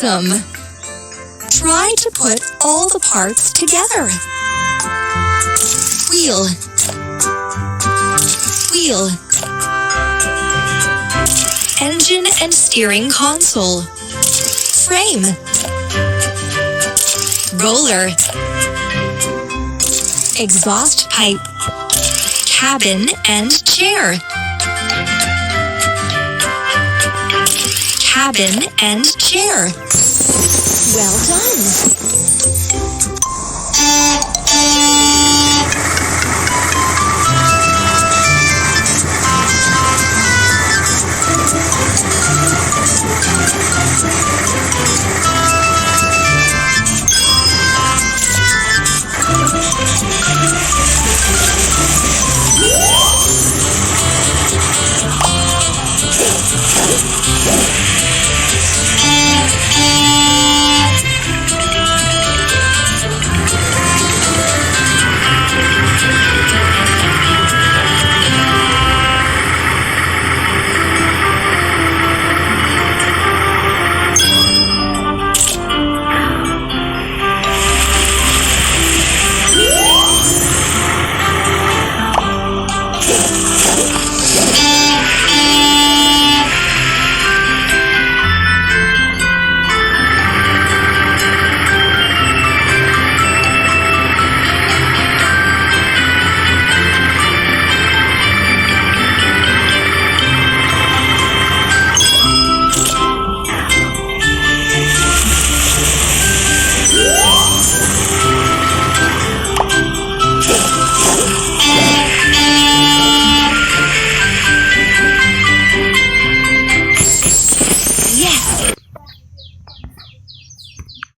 Awesome! Try to put all the parts together. Wheel. Wheel. Engine and steering console. Frame. Roller. Exhaust pipe. Cabin and chair. Cabin and chair. Well done!